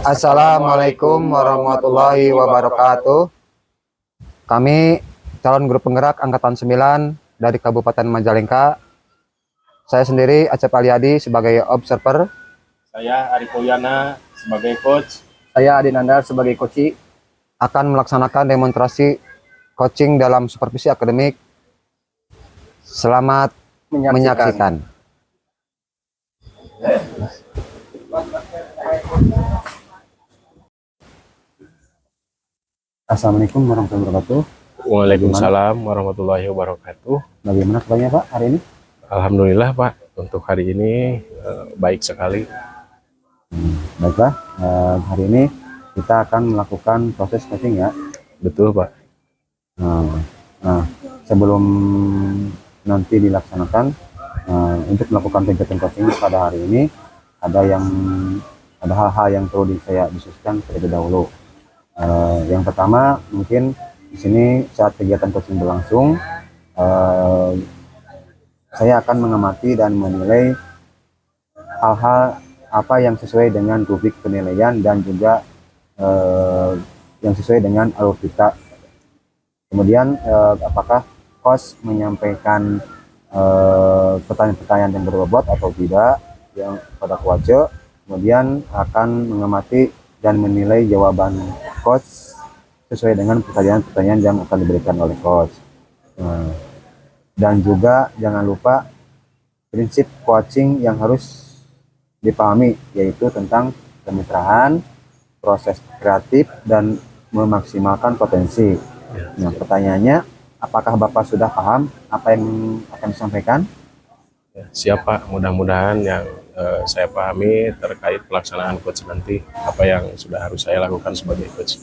Assalamualaikum warahmatullahi wabarakatuh. Kami calon guru penggerak Angkatan 9 dari Kabupaten Majalengka. Saya sendiri Acep Aliadi sebagai observer. Saya Arif Ulyana sebagai coach. Saya Adi Nandar sebagai coach. Akan melaksanakan demonstrasi coaching dalam supervisi akademik. Selamat menyaksikan. Assalamualaikum warahmatullahi wabarakatuh. Waalaikumsalam warahmatullahi wabarakatuh. Bagaimana kabarnya Pak hari ini? Alhamdulillah Pak, untuk hari ini baik sekali. Baiklah, hari ini kita akan melakukan proses coaching ya. Betul Pak. Sebelum nanti dilaksanakan untuk melakukan kegiatan coaching pada hari ini, ada hal-hal yang perlu saya diskusikan terlebih dahulu. Yang pertama, mungkin di sini saat kegiatan coaching berlangsung, saya akan mengamati dan menilai hal-hal apa yang sesuai dengan rubrik penilaian dan juga yang sesuai dengan alur kita. Kemudian apakah coach menyampaikan pertanyaan-pertanyaan yang berbobot atau tidak yang pada coach. Kemudian akan mengamati dan menilai jawaban coach sesuai dengan pertanyaan-pertanyaan yang akan diberikan oleh coach. Dan juga jangan lupa prinsip coaching yang harus dipahami, yaitu tentang kemitraan, proses kreatif, dan memaksimalkan potensi. Nah, pertanyaannya, apakah Bapak sudah paham apa yang akan disampaikan? Siapa mudah-mudahan yang saya pahami terkait pelaksanaan coach nanti, apa yang sudah harus saya lakukan sebagai coach.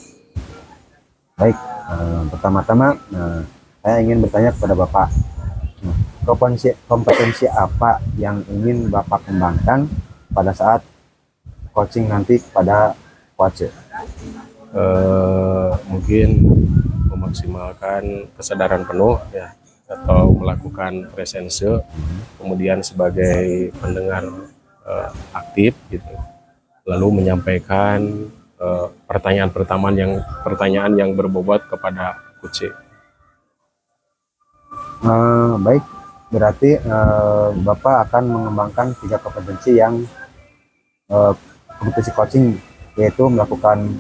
Baik, pertama-tama saya ingin bertanya kepada Bapak, kompetensi apa yang ingin Bapak kembangkan pada saat coaching nanti kepada coach? Mungkin memaksimalkan kesadaran penuh ya, atau melakukan presence, kemudian sebagai pendengar aktif gitu, lalu menyampaikan pertanyaan yang berbobot kepada coach. Baik, berarti Bapak akan mengembangkan 3 kompetensi yang kompetensi coaching, yaitu melakukan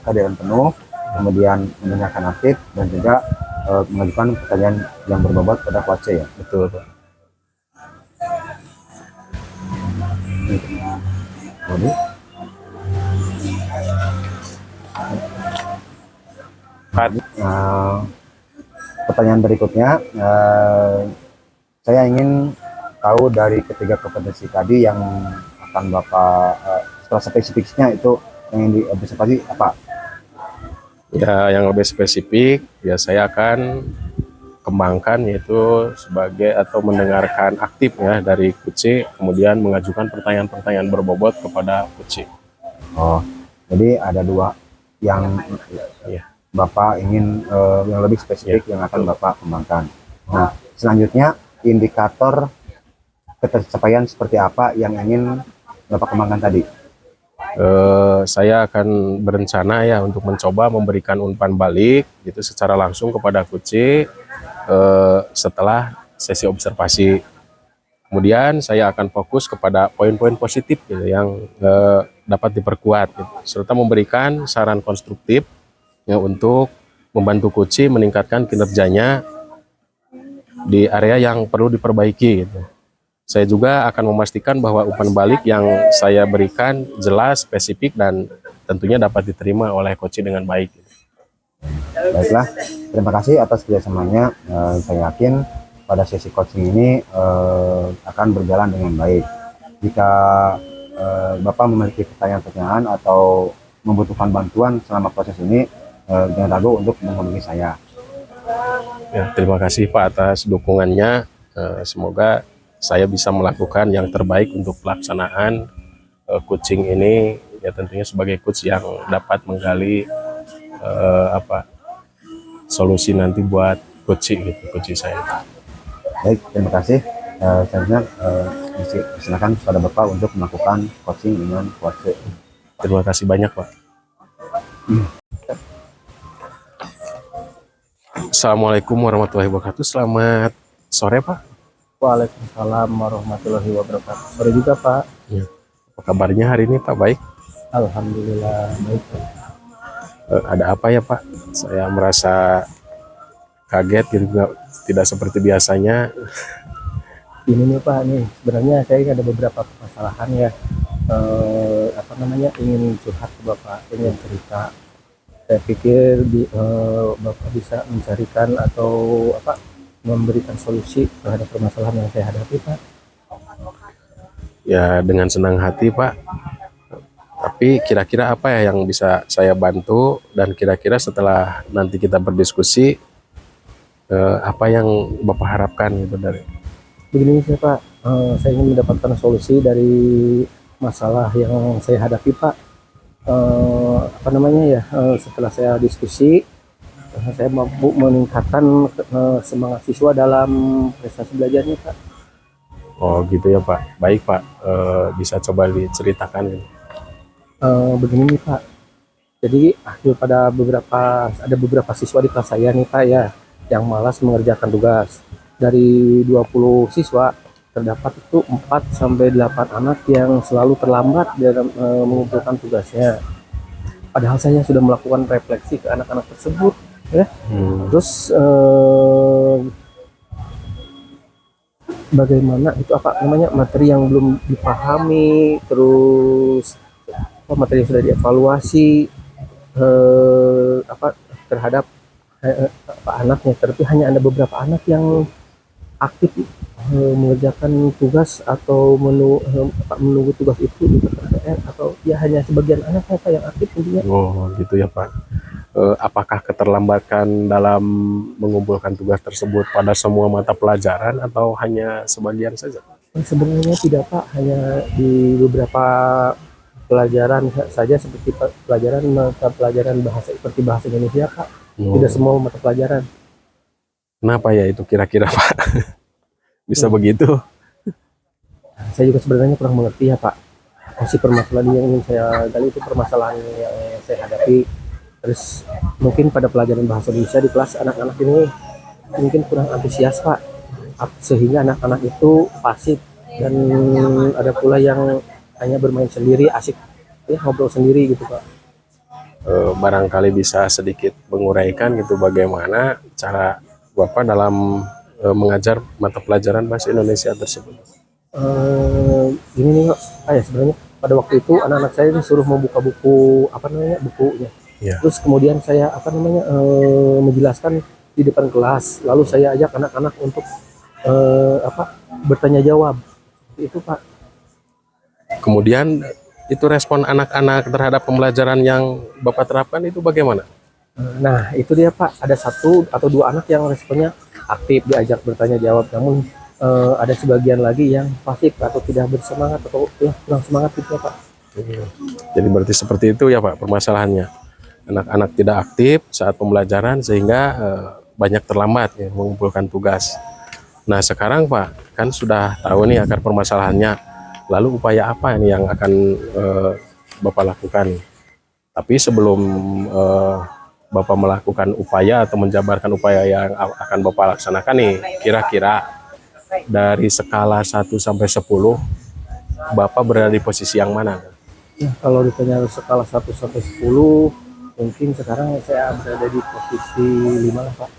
kehadiran penuh, kemudian mendengarkan aktif, dan juga mengajukan pertanyaan yang berbobot pada coach ya. Betul Pak. Pertanyaan berikutnya, saya ingin tahu dari ketiga kompetensi tadi yang akan Bapak setelah spesifiknya itu yang diobservasi apa? Ya, yang lebih spesifik ya saya akan kembangkan, yaitu sebagai atau mendengarkan aktif ya dari coach, kemudian mengajukan pertanyaan-pertanyaan berbobot kepada coach. Oh, jadi ada 2 yang ya, Bapak ingin yang lebih spesifik yang akan Bapak kembangkan. Nah, selanjutnya indikator ketercapaian seperti apa yang ingin Bapak kembangkan tadi? Saya akan berencana ya untuk mencoba memberikan umpan balik gitu secara langsung kepada coach setelah sesi observasi. Kemudian saya akan fokus kepada poin-poin positif gitu, yang dapat diperkuat gitu, serta memberikan saran konstruktif ya, untuk membantu coach meningkatkan kinerjanya di area yang perlu diperbaiki gitu. Saya juga akan memastikan bahwa umpan balik yang saya berikan jelas, spesifik, dan tentunya dapat diterima oleh coach dengan baik. Baiklah, terima kasih atas kerjasamanya. Saya yakin pada sesi coaching ini akan berjalan dengan baik. Jika Bapak memiliki pertanyaan-pertanyaan atau membutuhkan bantuan selama proses ini, jangan ragu untuk menghubungi saya. Ya, terima kasih Pak atas dukungannya. Semoga saya bisa melakukan yang terbaik untuk pelaksanaan coaching ini, ya tentunya sebagai coach yang dapat menggali solusi nanti buat coach saya. Baik, terima kasih. Selanjutnya silakan kepada Bapak untuk melakukan coaching dengan keluarga. Terima kasih banyak Pak. Assalamualaikum warahmatullahi wabarakatuh. Selamat sore Pak. Waalaikumsalam warahmatullahi wabarakatuh. Sore juga Pak. Ya. Apa kabarnya hari ini Pak? Baik. Alhamdulillah baik Pak. Ada apa ya Pak? Saya merasa kaget gitu, tidak seperti biasanya. Ini nih Pak nih, sebenarnya saya ada beberapa permasalahan ya. Ingin curhat ke Bapak, ingin cerita. Saya pikir Bapak bisa mencarikan atau memberikan solusi terhadap permasalahan yang saya hadapi Pak. Ya dengan senang hati Pak. Tapi kira-kira apa ya yang bisa saya bantu, dan kira-kira setelah nanti kita berdiskusi apa yang Bapak harapkan gitu dari. Begini sih Pak, saya ingin mendapatkan solusi dari masalah yang saya hadapi Pak. Setelah saya diskusi, saya mampu meningkatkan semangat siswa dalam prestasi belajarnya Pak. Oh gitu ya Pak. Baik Pak, bisa coba diceritakan gitu. Begini nih Pak, jadi ada beberapa siswa di kelas saya nih Pak ya, yang malas mengerjakan tugas. Dari 20 siswa terdapat itu 4-8 anak yang selalu terlambat dalam mengumpulkan tugasnya. Padahal saya sudah melakukan refleksi ke anak-anak tersebut ya. Terus bagaimana itu materi yang belum dipahami, terus materi yang sudah dievaluasi terhadap anaknya, tapi hanya ada beberapa anak yang aktif mengerjakan tugas atau menunggu tugas itu di PTR, atau ya hanya sebagian anak Pak yang aktif intinya. Oh gitu ya Pak. Apakah keterlambatan dalam mengumpulkan tugas tersebut pada semua mata pelajaran atau hanya sebagian saja? Sebenarnya tidak Pak, hanya di beberapa pelajaran saja, seperti mata pelajaran bahasa seperti bahasa Indonesia Pak. Tidak semua mata pelajaran. Kenapa ya itu kira-kira Pak? Bisa begitu? Saya juga sebenarnya kurang mengerti ya Pak. Masih permasalahan yang ingin saya gali itu permasalahan yang saya hadapi. Terus mungkin pada pelajaran bahasa Indonesia di kelas anak-anak ini mungkin kurang antusias Pak, sehingga anak-anak itu pasif, dan ada pula yang hanya bermain sendiri, asik ya, ngobrol sendiri gitu Pak. Barangkali bisa sedikit menguraikan gitu bagaimana cara Bapak dalam mengajar mata pelajaran bahasa Indonesia tersebut. Gini nih Pak, sebenarnya pada waktu itu anak-anak saya disuruh membuka buku bukunya. Ya. Terus kemudian saya menjelaskan di depan kelas, lalu saya ajak anak-anak untuk bertanya jawab. Itu Pak. Kemudian itu respon anak-anak terhadap pembelajaran yang Bapak terapkan itu bagaimana? Nah itu dia Pak, ada 1 atau 2 anak yang responnya aktif, diajak bertanya jawab, namun ada sebagian lagi yang pasif atau tidak bersemangat atau kurang semangat gitu ya Pak. Jadi berarti seperti itu ya Pak permasalahannya. Anak-anak tidak aktif saat pembelajaran sehingga banyak terlambat ya, mengumpulkan tugas. Nah sekarang Pak kan sudah tahu nih akar permasalahannya. Lalu upaya apa ini yang akan Bapak lakukan? Tapi sebelum Bapak melakukan upaya atau menjabarkan upaya yang akan Bapak laksanakan nih, kira-kira dari skala 1 sampai 10 Bapak berada di posisi yang mana? Ya, kalau ditanya skala 1 sampai 10, mungkin sekarang saya berada di posisi 5 lah Pak.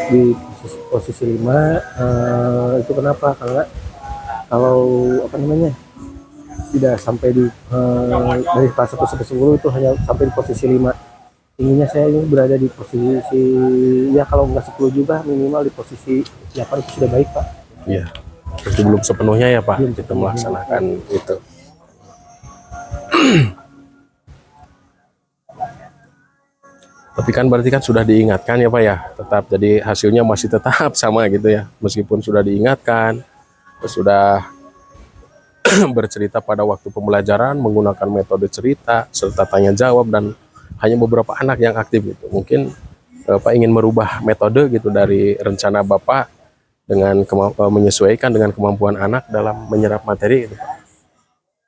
Di posisi 5 itu kenapa? Karena kalau tidak sampai di dari kelas 1 sampai 10 itu hanya sampai di posisi 5. Inginnya saya ini berada di posisi ya kalau nggak 10 juga minimal di posisi 8 itu sudah baik Pak. Iya. Itu belum sepenuhnya ya Pak kita melaksanakan itu. Tapi kan berarti kan sudah diingatkan ya Pak ya, tetap jadi hasilnya masih tetap sama gitu ya, meskipun sudah diingatkan, sudah bercerita pada waktu pembelajaran menggunakan metode cerita serta tanya jawab, dan hanya beberapa anak yang aktif gitu. Mungkin Pak ingin merubah metode gitu dari rencana Bapak dengan menyesuaikan dengan kemampuan anak dalam menyerap materi gitu.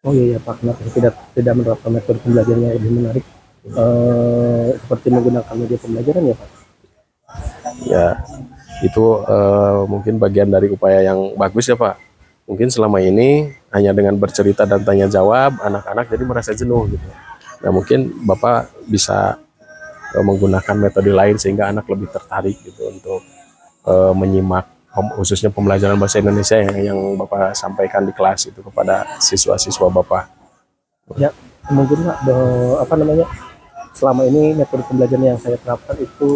Oh iya, Pak, kenapa tidak tidak menerapkan metode pembelajaran yang lebih menarik seperti menggunakan media pembelajaran ya Pak? Ya, itu mungkin bagian dari upaya yang bagus ya Pak. Mungkin selama ini hanya dengan bercerita dan tanya jawab, anak-anak jadi merasa jenuh gitu. Nah mungkin Bapak bisa menggunakan metode lain sehingga anak lebih tertarik gitu untuk menyimak khususnya pembelajaran bahasa Indonesia yang Bapak sampaikan di kelas itu kepada siswa-siswa Bapak. Ya, mungkin Pak, apa namanya, selama ini metode pembelajaran yang saya terapkan itu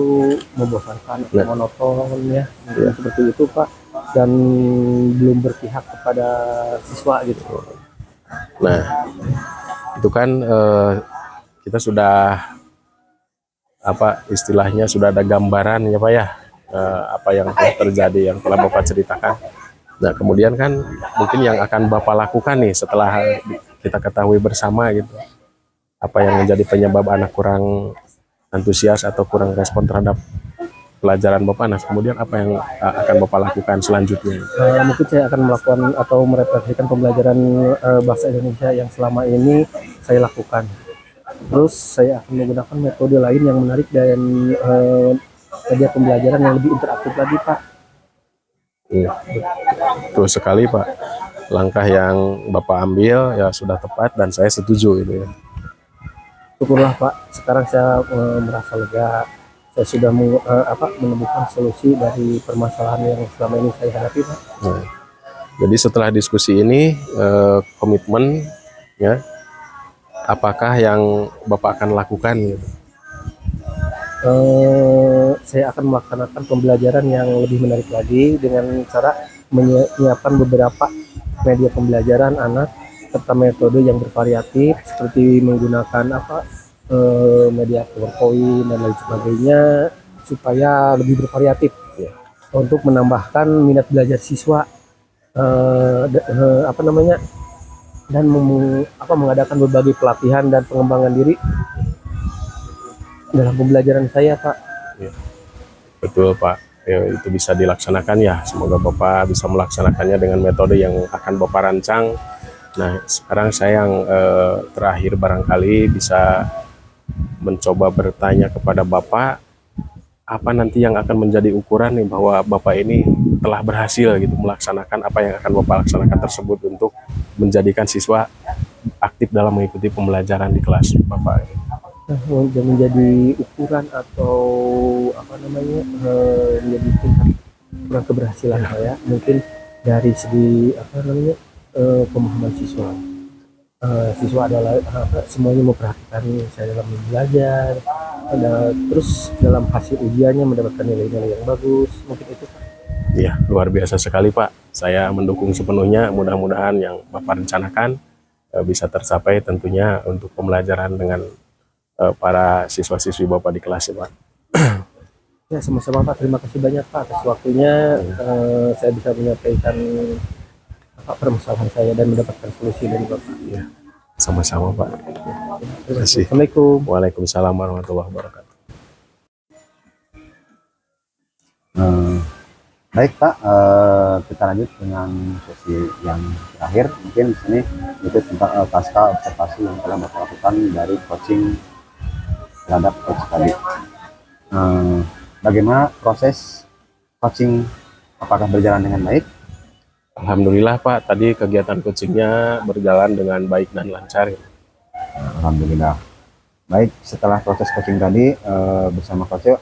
membosankan, Ya. monoton ya, mungkin seperti itu Pak, dan belum berpihak kepada siswa gitu. Nah, itu kan kita sudah apa istilahnya sudah ada gambaran ya Pak ya, apa yang telah terjadi yang telah Bapak ceritakan. Nah, kemudian kan mungkin yang akan Bapak lakukan nih setelah kita ketahui bersama gitu. Apa yang menjadi penyebab anak kurang antusias atau kurang respon terhadap pelajaran Bapak. Nah, kemudian apa yang akan Bapak lakukan selanjutnya? Mungkin saya akan melakukan atau merefleksikan pembelajaran bahasa Indonesia yang selama ini saya lakukan. Terus saya akan menggunakan metode lain yang menarik dan media pembelajaran yang lebih interaktif lagi Pak. Iya, betul sekali Pak. Langkah yang Bapak ambil ya sudah tepat dan saya setuju itu ya. Syukurlah Pak, sekarang saya merasa lega. Saya sudah menemukan solusi dari permasalahan yang selama ini saya hadapi Pak. Nah, jadi setelah diskusi ini komitmen ya, apakah yang Bapak akan lakukan gitu? Saya akan melaksanakan pembelajaran yang lebih menarik lagi dengan cara menyiapkan beberapa media pembelajaran anak serta metode yang bervariatif seperti menggunakan media PowerPoint dan lain sebagainya supaya lebih bervariatif ya, untuk menambahkan minat belajar siswa dan mengadakan berbagai pelatihan dan pengembangan diri dalam pembelajaran saya Pak. Ya, betul Pak. Ya, itu bisa dilaksanakan ya. Semoga Bapak bisa melaksanakannya dengan metode yang akan Bapak rancang. Nah, sekarang saya yang terakhir barangkali bisa mencoba bertanya kepada Bapak, apa nanti yang akan menjadi ukuran nih bahwa Bapak ini telah berhasil gitu melaksanakan apa yang akan Bapak laksanakan tersebut untuk menjadikan siswa aktif dalam mengikuti pembelajaran di kelas Bapak. Menjadi ukuran atau menjadi tingkat ukuran keberhasilan saya mungkin dari segi pemahaman siswa. Siswa adalah semuanya memperhatikan saya dalam belajar, terus dalam hasil ujiannya mendapatkan nilai-nilai yang bagus, mungkin itu Pak. Ya, luar biasa sekali Pak. Saya mendukung sepenuhnya, mudah-mudahan yang Bapak rencanakan bisa tercapai tentunya untuk pembelajaran dengan para siswa-siswi Bapak di kelas ya Pak. Ya, sama-sama Pak, terima kasih banyak Pak atas waktunya. Saya bisa menyampaikan permasalahan saya dan mendapatkan solusi dari Bapak. Ya, sama-sama Pak. Terima kasih. kasih. Assalamualaikum. Waalaikumsalam warahmatullahi wabarakatuh. Baik Pak, kita lanjut dengan sesi yang terakhir. Mungkin di sini itu tentang pasca observasi yang telah Bapak lakukan dari coaching terhadap coach tadi. Bagaimana proses coaching, apakah berjalan dengan baik? Alhamdulillah Pak, tadi kegiatan coachingnya berjalan dengan baik dan lancar. Alhamdulillah. Baik, setelah proses coaching tadi bersama Coach Yo,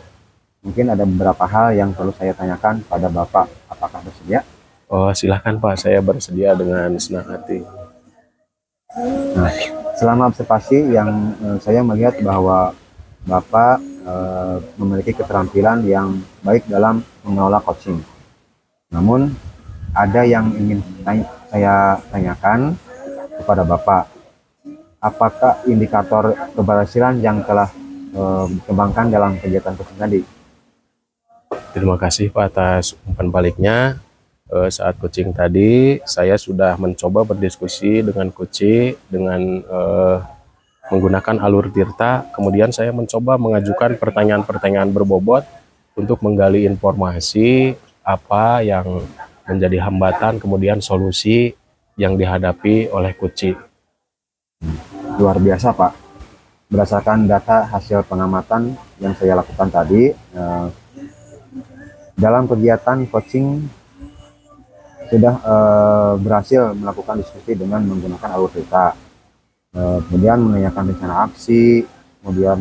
mungkin ada beberapa hal yang perlu saya tanyakan pada Bapak. Apakah bersedia? Oh silahkan Pak, saya bersedia dengan senang hati. Nah, selama observasi yang saya melihat bahwa Bapak memiliki keterampilan yang baik dalam mengelola coaching. Namun ada yang ingin saya tanyakan kepada Bapak, apakah indikator keberhasilan yang telah dikembangkan dalam kegiatan coaching tadi? Terima kasih Pak atas umpan baliknya. Saat coaching tadi, saya sudah mencoba berdiskusi dengan coach dengan menggunakan alur Tirta. Kemudian saya mencoba mengajukan pertanyaan-pertanyaan berbobot untuk menggali informasi apa yang menjadi hambatan kemudian solusi yang dihadapi oleh Kuci. Luar biasa Pak. Berdasarkan data hasil pengamatan yang saya lakukan tadi, dalam kegiatan coaching sudah berhasil melakukan diskusi dengan menggunakan alur cerita, kemudian menanyakan rencana aksi, kemudian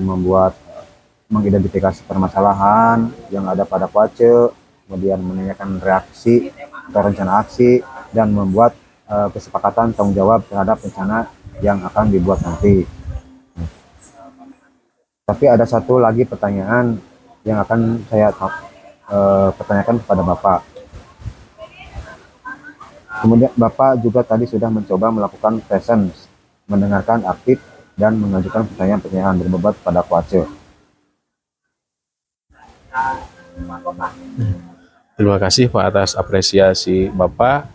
mengidentifikasi permasalahan yang ada pada Kuace, kemudian menanyakan reaksi atau rencana aksi, dan membuat kesepakatan tanggung jawab terhadap rencana yang akan dibuat nanti. Tapi ada satu lagi pertanyaan yang akan saya pertanyakan kepada Bapak. Kemudian Bapak juga tadi sudah mencoba melakukan presence, mendengarkan aktif, dan mengajukan pertanyaan-pertanyaan berbobot pada Kuace. Terima kasih Pak atas apresiasi Bapak.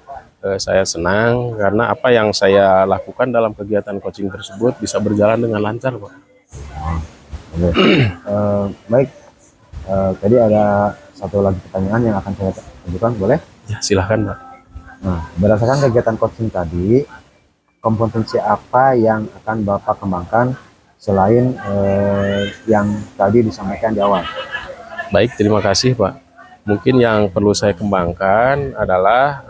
Saya senang karena apa yang saya lakukan dalam kegiatan coaching tersebut bisa berjalan dengan lancar, Pak. Oke. Baik, tadi ada satu lagi pertanyaan yang akan saya ajukan, boleh? Ya, silahkan Pak. Nah, berdasarkan kegiatan coaching tadi, kompetensi apa yang akan Bapak kembangkan selain yang tadi disampaikan di awal? Baik, terima kasih Pak. Mungkin yang perlu saya kembangkan adalah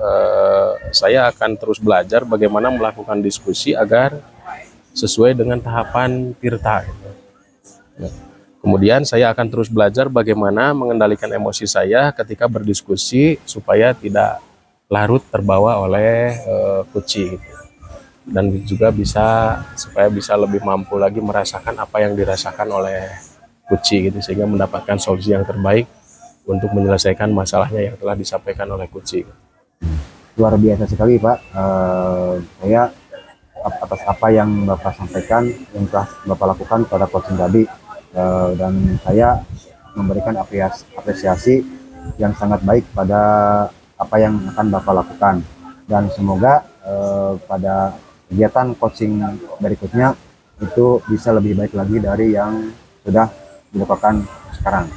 saya akan terus belajar bagaimana melakukan diskusi agar sesuai dengan tahapan Tirta. Nah, kemudian saya akan terus belajar bagaimana mengendalikan emosi saya ketika berdiskusi supaya tidak larut terbawa oleh Kuci. Dan juga supaya bisa lebih mampu lagi merasakan apa yang dirasakan oleh Kuci gitu, sehingga mendapatkan solusi yang terbaik untuk menyelesaikan masalahnya yang telah disampaikan oleh Kuci. Luar biasa sekali Pak. Saya atas apa yang Bapak sampaikan, yang telah Bapak lakukan pada coaching tadi, dan saya memberikan apresiasi yang sangat baik pada apa yang akan Bapak lakukan, dan semoga pada kegiatan coaching berikutnya itu bisa lebih baik lagi dari yang sudah dilakukan sekarang.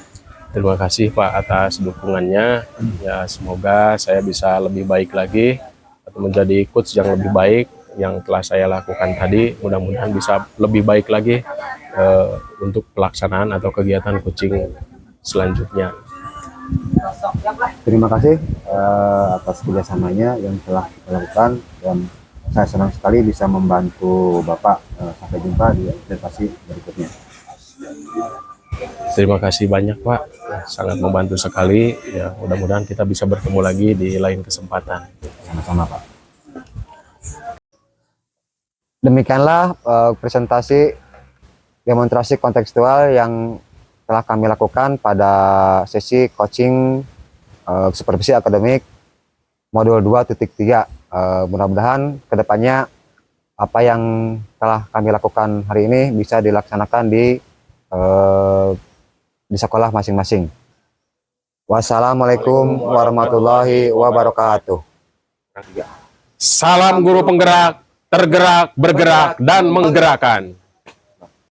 Terima kasih Pak atas dukungannya. Ya, semoga saya bisa lebih baik lagi atau menjadi coach yang lebih baik yang telah saya lakukan tadi. Mudah-mudahan bisa lebih baik lagi untuk pelaksanaan atau kegiatan coaching selanjutnya. Terima kasih atas kerjasamanya yang telah kita lakukan, dan saya senang sekali bisa membantu Bapak. Sampai jumpa di presentasi berikutnya. Terima kasih banyak Pak, sangat membantu sekali. Ya, mudah-mudahan kita bisa bertemu lagi di lain kesempatan. Sama-sama Pak. Demikianlah presentasi demonstrasi kontekstual yang telah kami lakukan pada sesi coaching supervisi akademik modul 2.3. Mudah-mudahan kedepannya apa yang telah kami lakukan hari ini bisa dilaksanakan di sekolah masing-masing. Wassalamualaikum warahmatullahi wabarakatuh. Salam guru penggerak, tergerak, bergerak, dan menggerakkan.